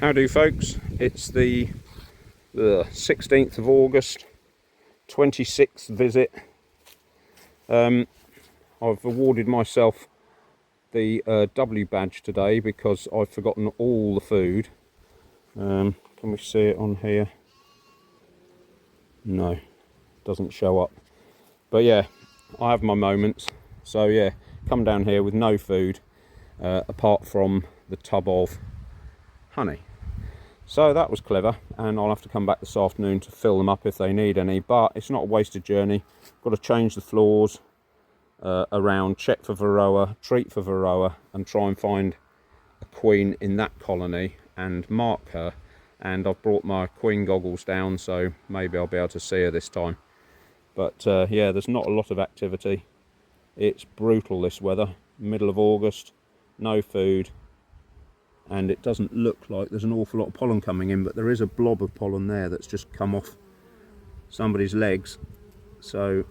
How do folks? It's the 16th of August, 26th visit. I've awarded myself the W badge today because I've forgotten all the food. Can we see it on here? No, doesn't show up. But yeah, I have my moments. So yeah, come down here with no food apart from the tub of honey. So that was clever, and I'll have to come back this afternoon to fill them up if they need any, but it's not a wasted journey. Got to change the floors around, check for varroa, treat for varroa, and try and find a queen in that colony and mark her. And I've brought my queen goggles down, so maybe I'll be able to see her this time. But yeah, there's not a lot of activity. It's brutal, this weather, middle of August, no food. And it doesn't look like there's an awful lot of pollen coming in, but there is a blob of pollen there that's just come off somebody's legs. So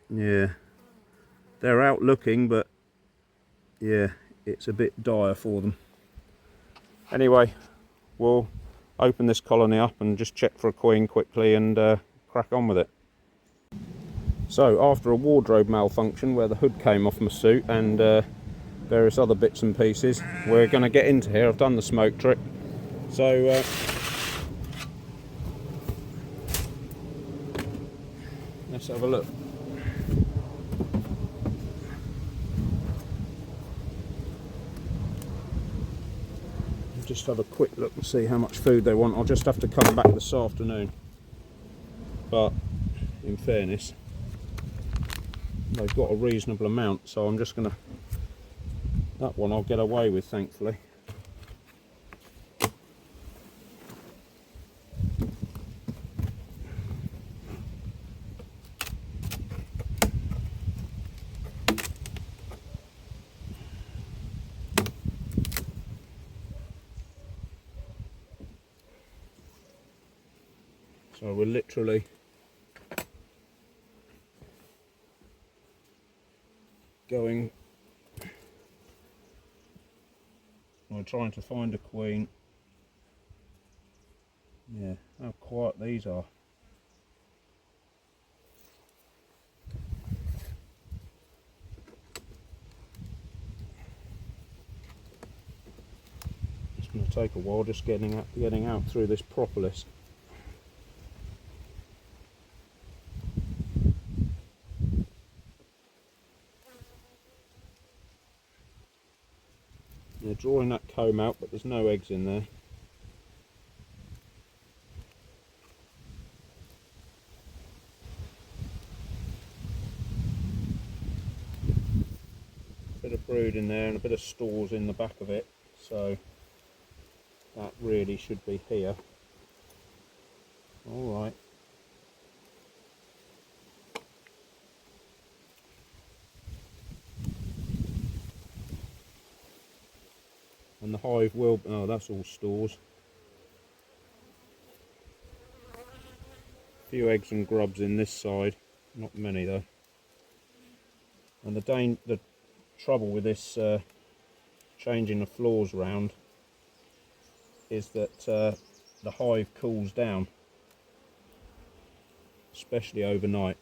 yeah, they're out looking, but yeah, it's a bit dire for them. Anyway, we'll open this colony up and just check for a queen quickly and crack on with it. So after a wardrobe malfunction where the hood came off my suit and various other bits and pieces, we're going to get into here. I've done the smoke trick, so let's have a look. Just have a quick look and see how much food they want. I'll just have to come back this afternoon, but in fairness they've got a reasonable amount, so I'm just going to, that one I'll get away with, thankfully. So we're literally going, we're trying to find a queen. Yeah, how quiet these are. It's going to take a while just getting out through this propolis. They're drawing that comb out, but there's no eggs in there. Bit of brood in there and a bit of stores in the back of it, so that really should be here. All right. And the hive will, oh, that's all stores. A few eggs and grubs in this side, not many though. And the trouble with this changing the floors round is that the hive cools down, especially overnight.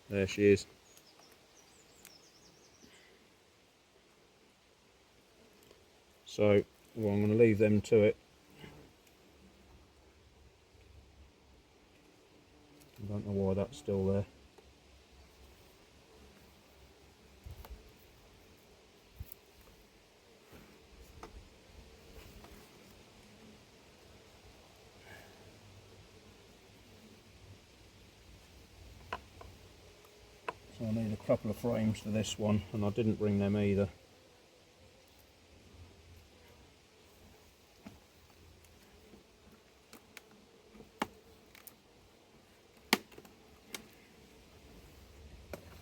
There she is. So, well, I'm going to leave them to it. I don't know why that's still there. So I need a couple of frames for this one, and I didn't bring them either.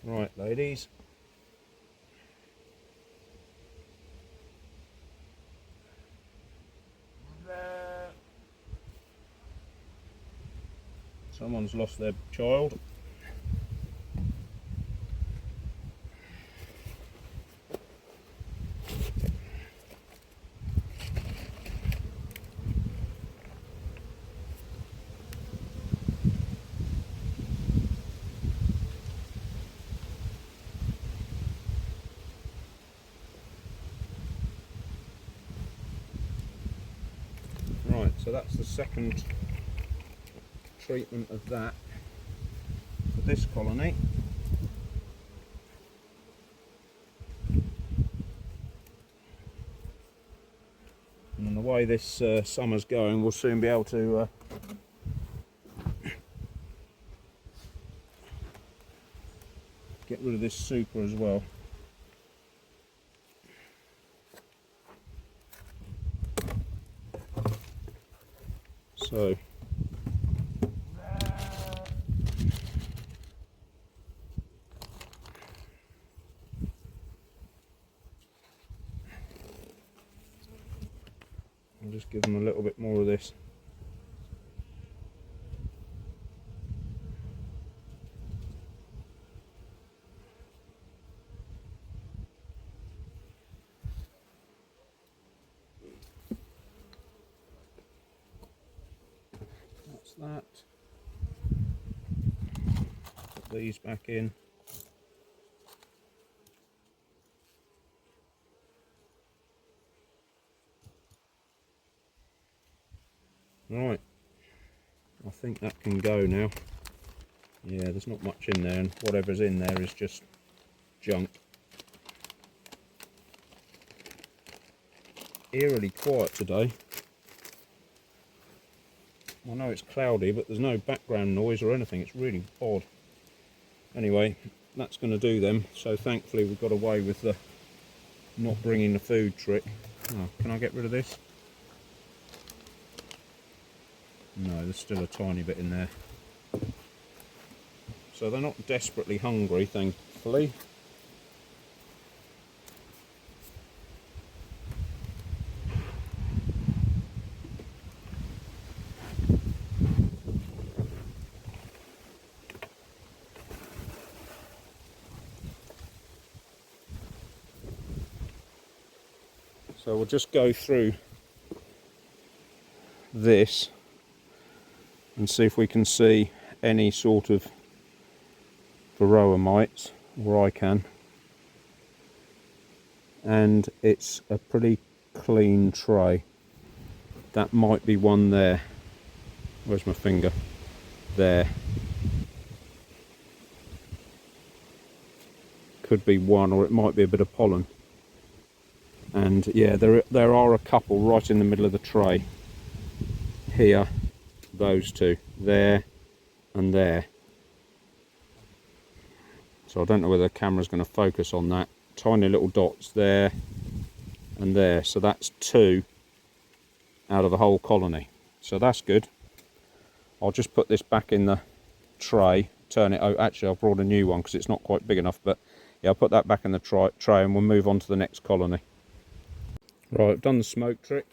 Right, ladies. Someone's lost their child. So that's the second treatment of that for this colony. And the way this summer's going, we'll soon be able to get rid of this super as well. So I'll just give them a little bit more of this. That's that. Put these back in. Right, I think that can go now. Yeah, there's not much in there, and whatever's in there is just junk. Eerily quiet today. I know it's cloudy, but there's no background noise or anything. It's really odd. Anyway, that's going to do them. So thankfully we've got away with the not bringing the food trick. Oh, can I get rid of this? No, there's still a tiny bit in there. So they're not desperately hungry, thankfully. So we'll just go through this and see if we can see any sort of varroa mites, or I can. And it's a pretty clean tray. That might be one there. Where's my finger? There. Could be one, or it might be a bit of pollen. And yeah, there are a couple right in the middle of the tray. Here, those two, there and there. So I don't know whether the camera's going to focus on that. Tiny little dots there and there. So that's 2 out of the whole colony. So that's good. I'll just put this back in the tray, turn it out. Actually, I've brought a new one because it's not quite big enough, but yeah, I'll put that back in the tray and we'll move on to the next colony. Right, I've done the smoke trick.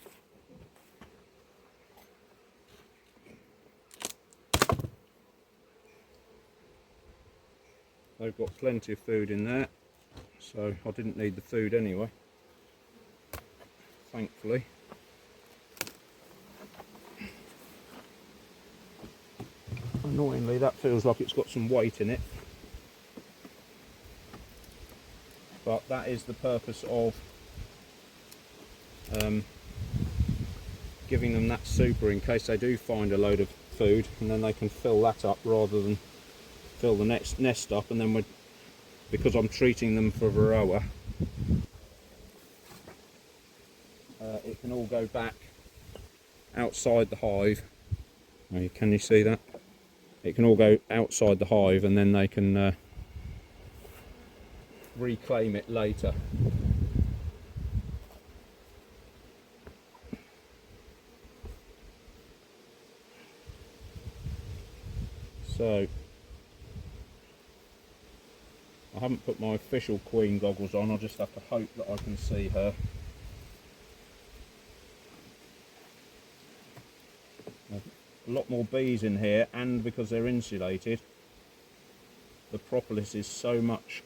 They've got plenty of food in there, so I didn't need the food anyway, thankfully. Annoyingly, that feels like it's got some weight in it, but that is the purpose of giving them that super, in case they do find a load of food, and then they can fill that up rather than fill the next nest up. And then because I'm treating them for varroa, it can all go back outside the hive. Oh, can you see that? It can all go outside the hive, and then they can reclaim it later. So I haven't put my official queen goggles on. I'll just have to hope that I can see her. A lot more bees in here, and because they're insulated, the propolis is so much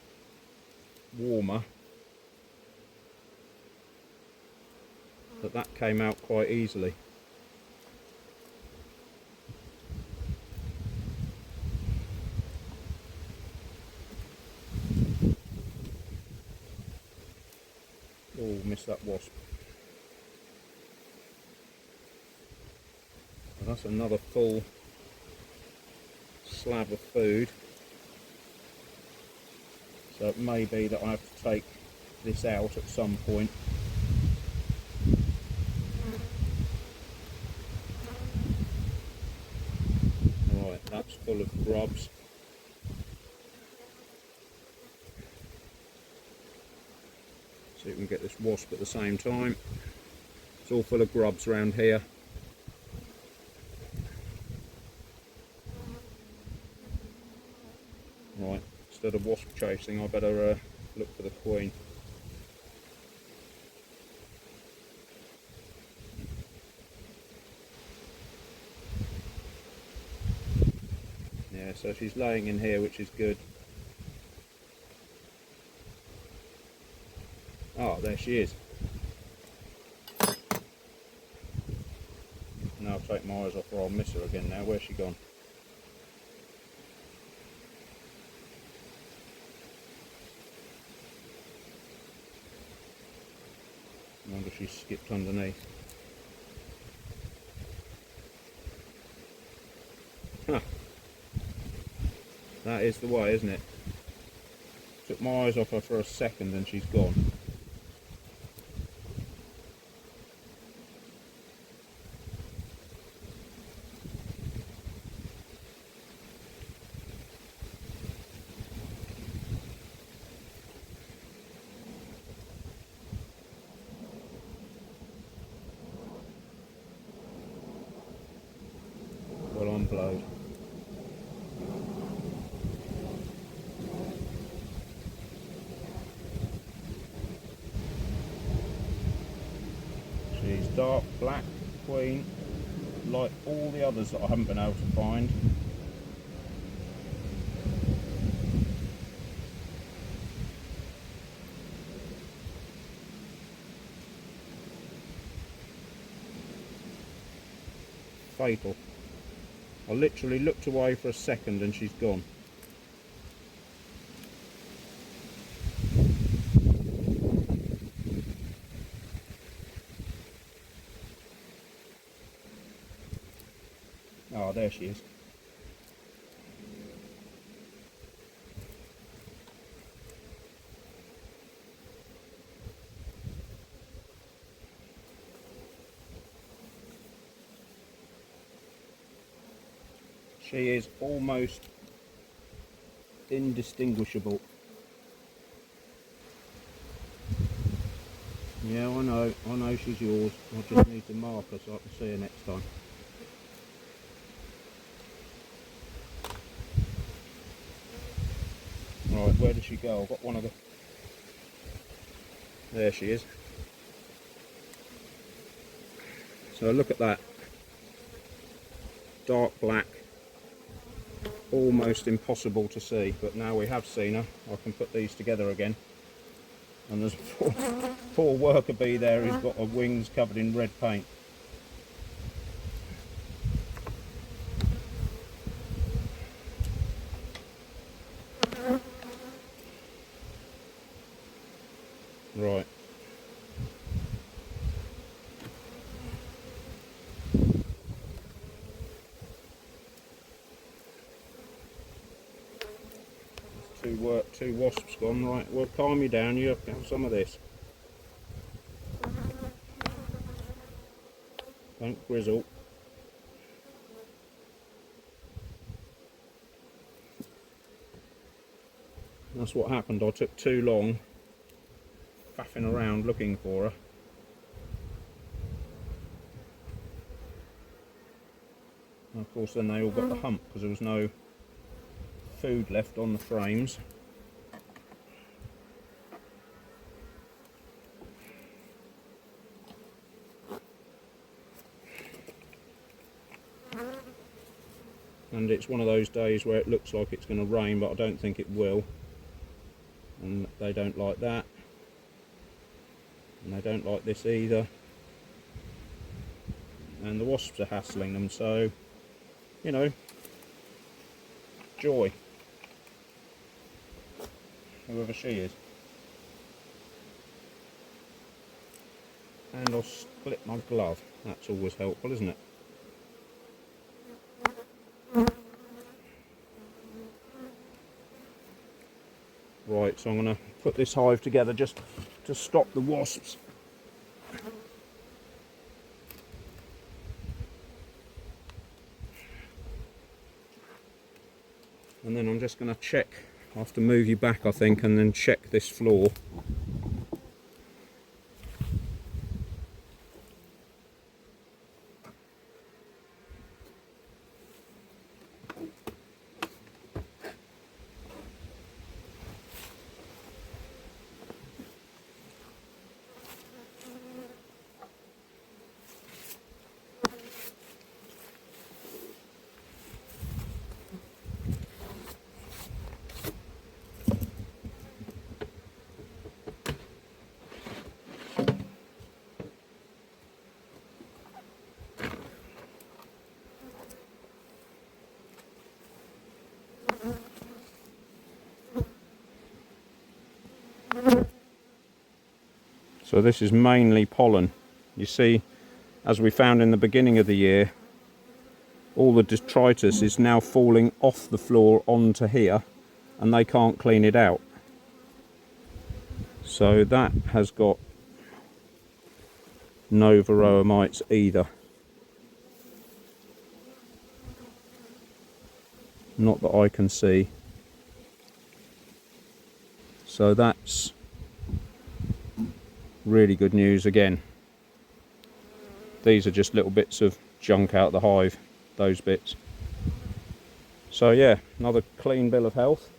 warmer that came out quite easily. Oh, missed that wasp. That's another full slab of food. So it may be that I have to take this out at some point. Right, that's full of grubs. So you can get this wasp at the same time. It's all full of grubs around here. Right, instead of wasp chasing, I better look for the queen. Yeah, so she's laying in here, which is good. Oh, there she is. Now I'll take my eyes off her, I'll miss her again now. Where's she gone? I wonder if she skipped underneath. Huh. That is the way, isn't it? Took my eyes off her for a second and she's gone. Well, I'm blowed. She's dark black queen, like all the others that I haven't been able to find. Fatal. I literally looked away for a second and she's gone. Oh, there she is. She is almost indistinguishable. Yeah, I know she's yours. I just need to mark her so I can see her next time. Right, where did she go? I've got one of the... There she is. So look at that. Dark black. Almost impossible to see, but now we have seen her, I can put these together again. And there's a poor worker bee there who's got her wings covered in red paint. Right. Two wasps gone. Right, well, calm you down, you have to have some of this. Don't grizzle. That's what happened. I took too long faffing around looking for her. And of course then they all got the hump because there was no food left on the frames. And it's one of those days where it looks like it's going to rain, but I don't think it will. And they don't like that. And they don't like this either. And the wasps are hassling them, so, you know, joy. Whoever she is. And I'll split my glove. That's always helpful, isn't it? so I'm going to put this hive together just to stop the wasps. And then I'm just going to check, I have to move you back I think, and then check this floor. So this is mainly pollen. You see, as we found in the beginning of the year, all the detritus is now falling off the floor onto here, and they can't clean it out. So that has got no varroa mites either. Not that I can see. So that's really good news again. These are just little bits of junk out of the hive, those bits. So yeah, another clean bill of health.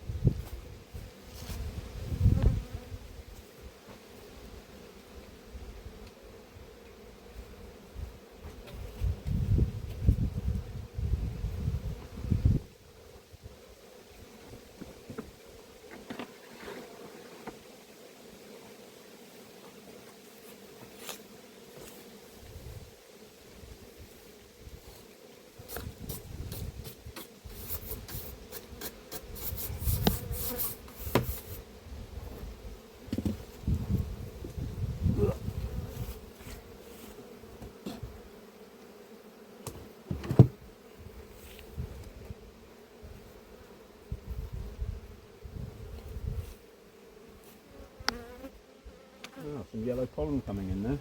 Oh, some yellow pollen coming in there.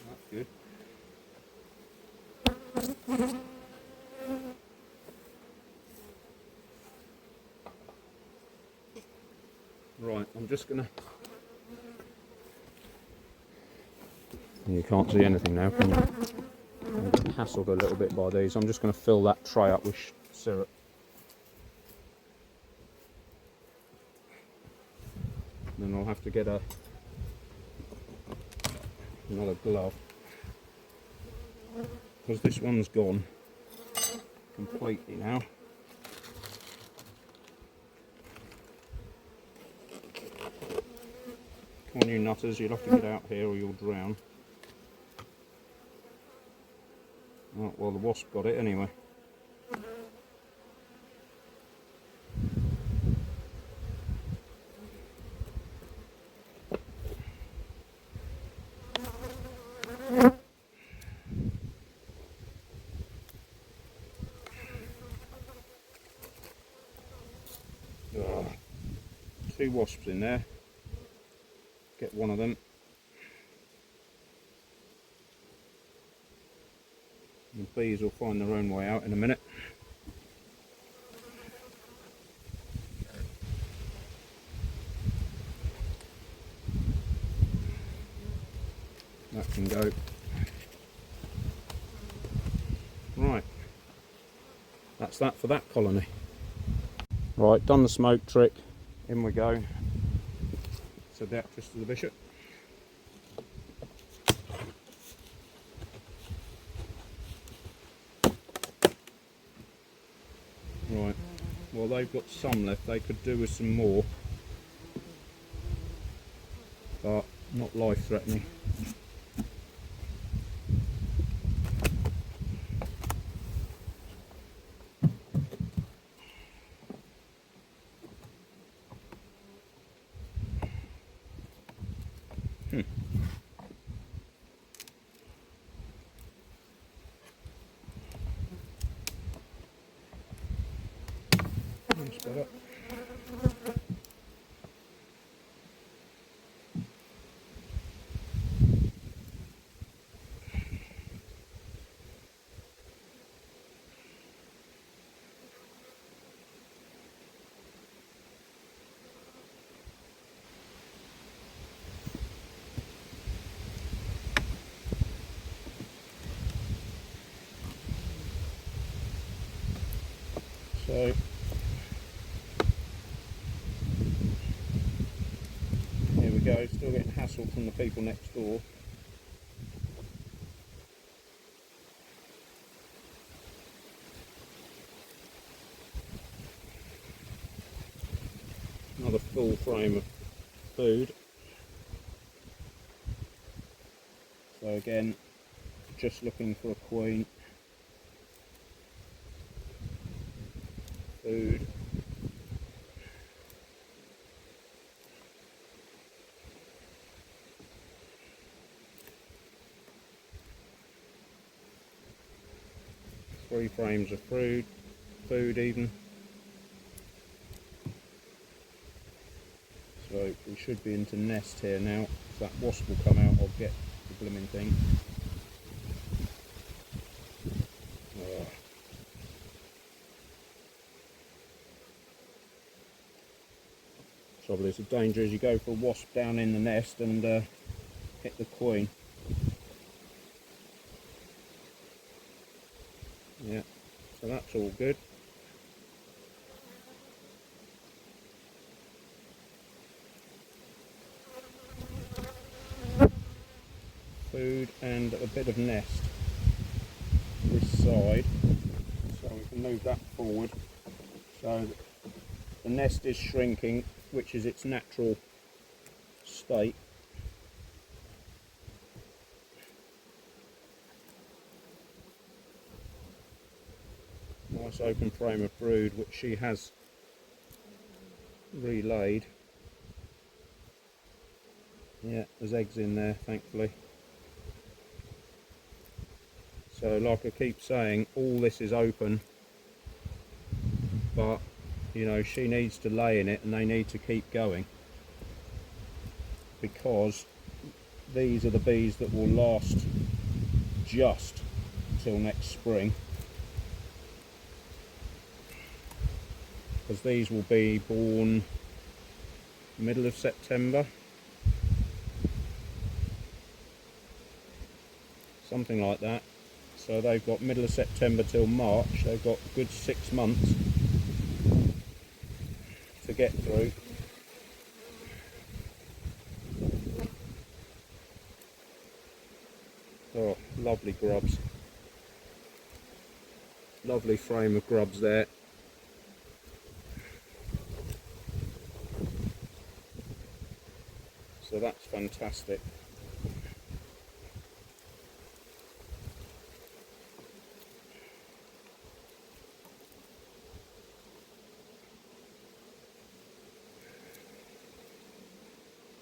That's good. Right, I'm just gonna... You can't see anything now, can you? I'm hassled a little bit by these. I'm just going to fill that tray up with syrup. Then I'll have to get another glove, because this one's gone completely now. Come on you nutters, you'll have to get out here or you'll drown. Oh, well, the wasp got it anyway. Oh, 2 wasps in there. Get one of them. And the bees will find their own way out in a minute. That can go. Right, that's that for that colony. Right, done the smoke trick, in we go. Said the actress to the bishop. Right, well they've got some left, they could do with some more, but not life-threatening. go, still getting hassled from the people next door. Another full frame of food. So again, just looking for a queen. Food. Three frames of food even. So we should be into nest here now. If that wasp will come out, I'll get the blooming thing. Trouble is, the danger is you go for a wasp down in the nest and hit the queen. Yeah, so that's all good. Food and a bit of nest this side, so we can move that forward. So the nest is shrinking, which is its natural state. Nice open frame of brood, which she has relaid. Yeah, there's eggs in there, thankfully. So like I keep saying, all this is open, but you know, she needs to lay in it and they need to keep going, because these are the bees that will last just till next spring, because these will be born middle of September, something like that. So they've got middle of September till March. They've got a good 6 months to get through. Oh, lovely grubs. Lovely frame of grubs there. So that's fantastic.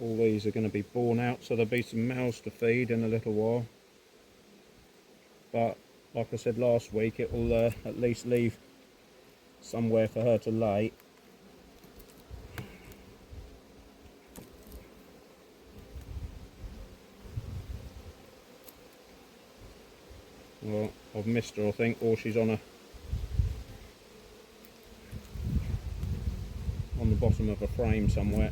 All these are going to be born out, so there'll be some mouths to feed in a little while. But like I said last week, it will at least leave somewhere for her to lay. Well, I've missed her, I think, or she's on the bottom of a frame somewhere.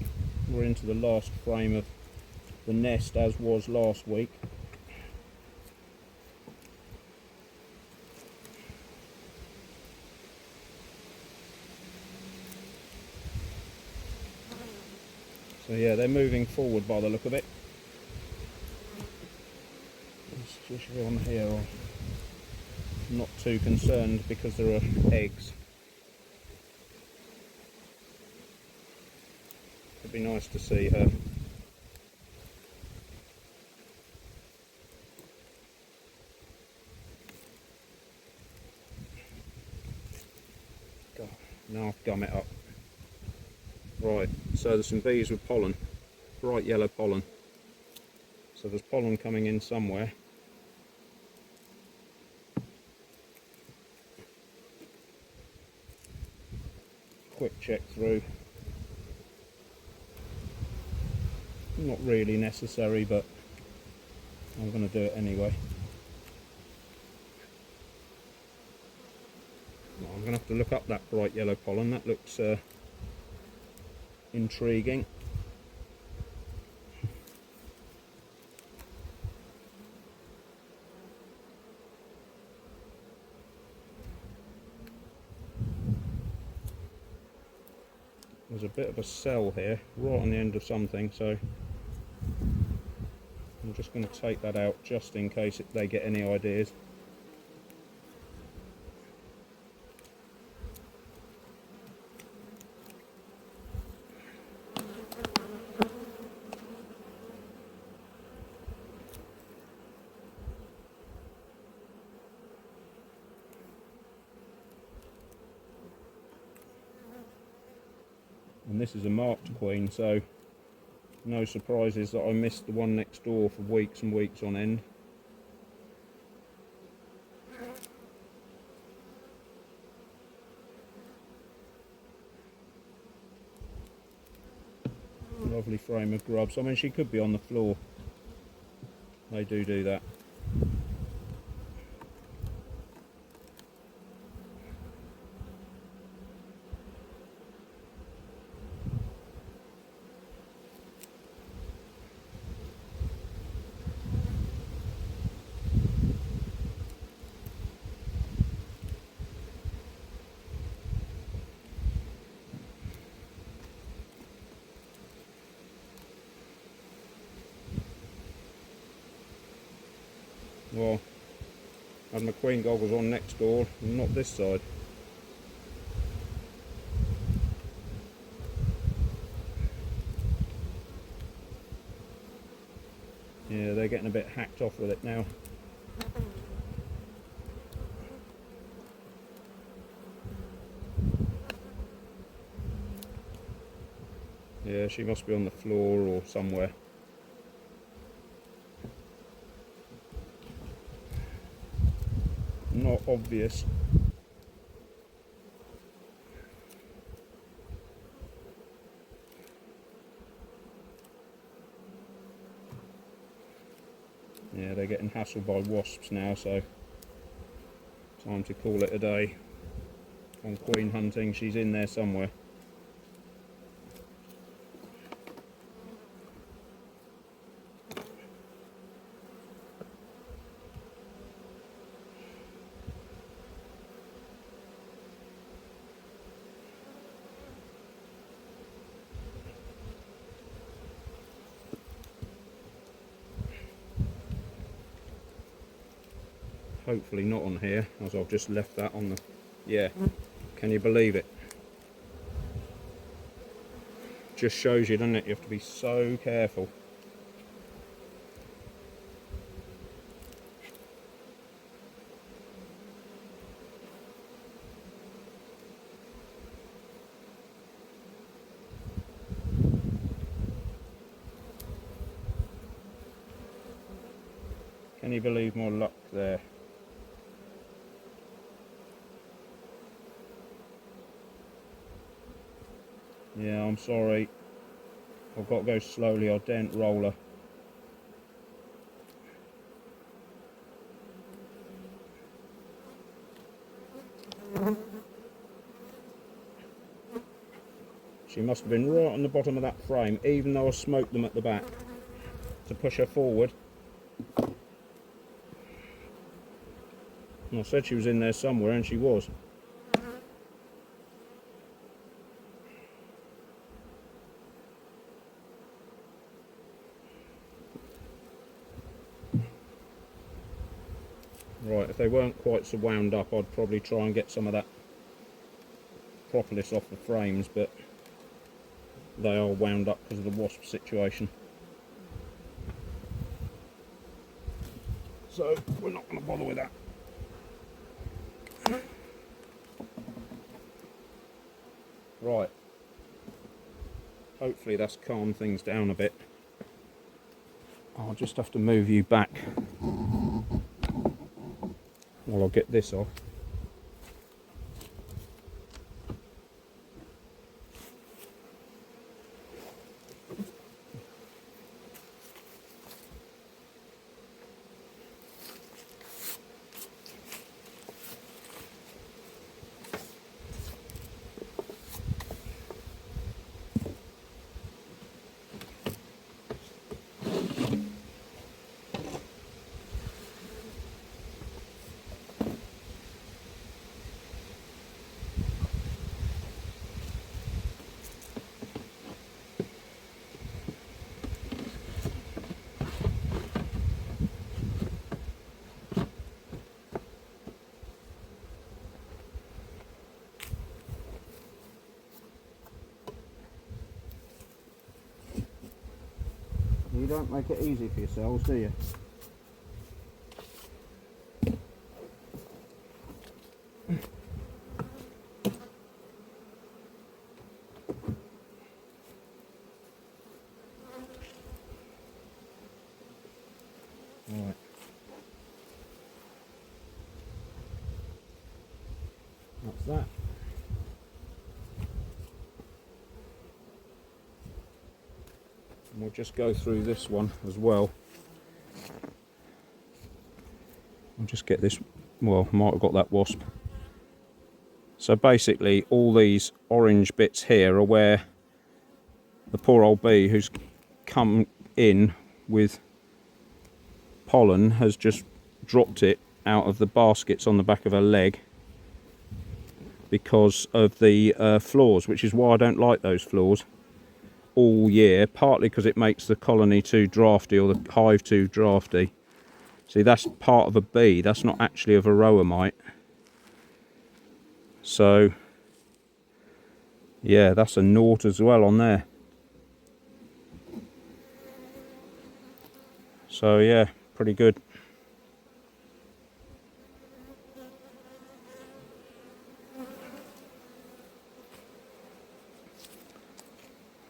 We're into the last frame of the nest, as was last week. So yeah, they're moving forward by the look of it. Especially on here, I'm not too concerned because there are eggs. It'd be nice to see her. God, now I've gum it up. Right, so there's some bees with pollen, bright yellow pollen. So there's pollen coming in somewhere. Quick check through. Not really necessary, but I'm going to do it anyway. I'm going to have to look up that bright yellow pollen. That looks intriguing. There's a bit of a cell here, right on the end of something, so I'm just going to take that out just in case they get any ideas. And this is a marked queen, so no surprises that I missed the one next door for weeks and weeks on end. Lovely frame of grubs. I mean, she could be on the floor. They do that. Well, I had my queen goggles on next door, and not this side. Yeah, they're getting a bit hacked off with it now. Yeah, she must be on the floor or somewhere. Not obvious. Yeah, they're getting hassled by wasps now, so time to call it a day on queen hunting. She's in there somewhere. Hopefully not on here, as I've just left that on the... Yeah, can you believe it? Just shows you, doesn't it? You have to be so careful. Can you believe my luck there? Yeah, I'm sorry. I've got to go slowly, I daren't roll her. She must have been right on the bottom of that frame, even though I smoked them at the back to push her forward. And I said she was in there somewhere, and she was. Right, if they weren't quite so wound up, I'd probably try and get some of that propolis off the frames, but they are wound up because of the wasp situation. So we're not going to bother with that. Right, hopefully that's calmed things down a bit. I'll just have to move you back while I get this off. You don't make it easy for yourselves, do you? Right. That's that. And we'll just go through this one as well. I'll just get this, well, might have got that wasp. So basically all these orange bits here are where the poor old bee who's come in with pollen has just dropped it out of the baskets on the back of her leg because of the floors, which is why I don't like those floors all year, partly because it makes the colony too drafty, or the hive too drafty. See, that's part of a bee, that's not actually a varroa mite. So yeah, that's a naught as well on there. So yeah, pretty good.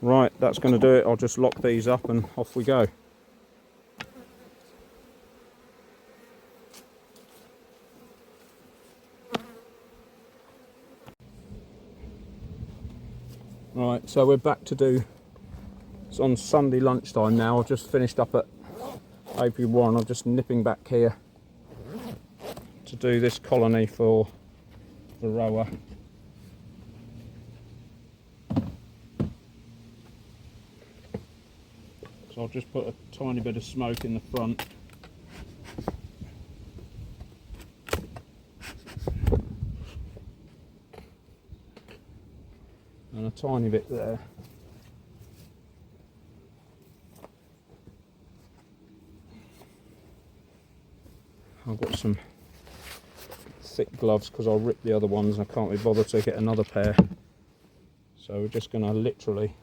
Right, that's going to do it. I'll just lock these up and off we go. Right, so we're back to do, it's on Sunday lunchtime now. I've just finished up at Apiary 1. I'm just nipping back here to do this colony for varroa. So I'll just put a tiny bit of smoke in the front. And a tiny bit there. I've got some thick gloves because I'll rip the other ones and I can't be bothered to get another pair. So we're just going to literally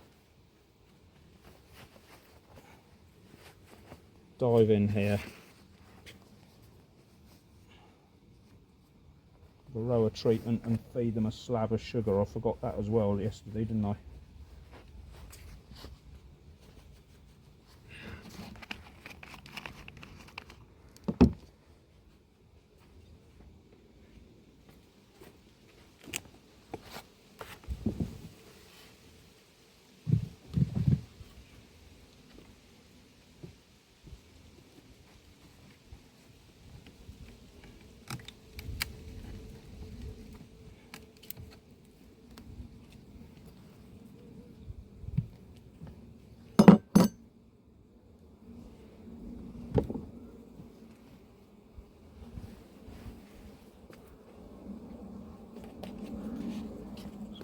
dive in here. Varroa treatment and feed them a slab of sugar. I forgot that as well yesterday, didn't I?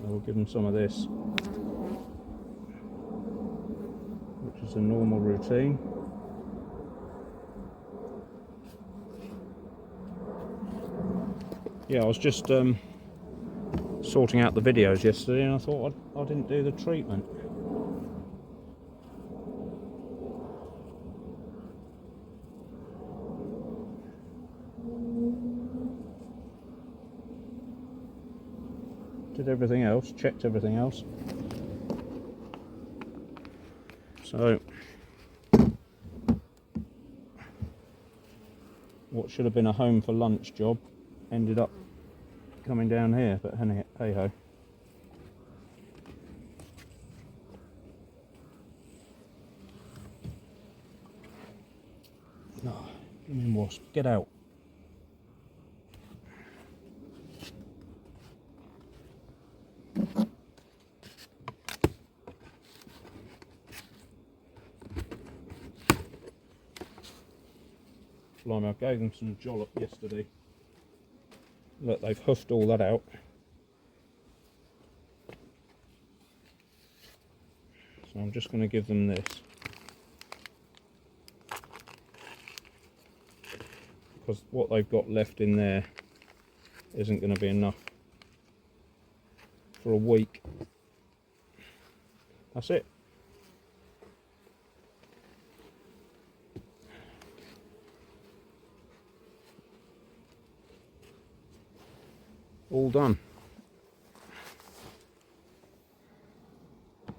We'll give them some of this, which is a normal routine. Yeah, I was just sorting out the videos yesterday and I thought I didn't do the treatment. Did everything else, checked everything else. So what should have been a home for lunch job ended up coming down here, but hey ho. No, give me wasp, get out. Blimey, I gave them some jollop yesterday. Look, they've huffed all that out. So I'm just going to give them this. Because what they've got left in there isn't going to be enough for a week. That's it. all done.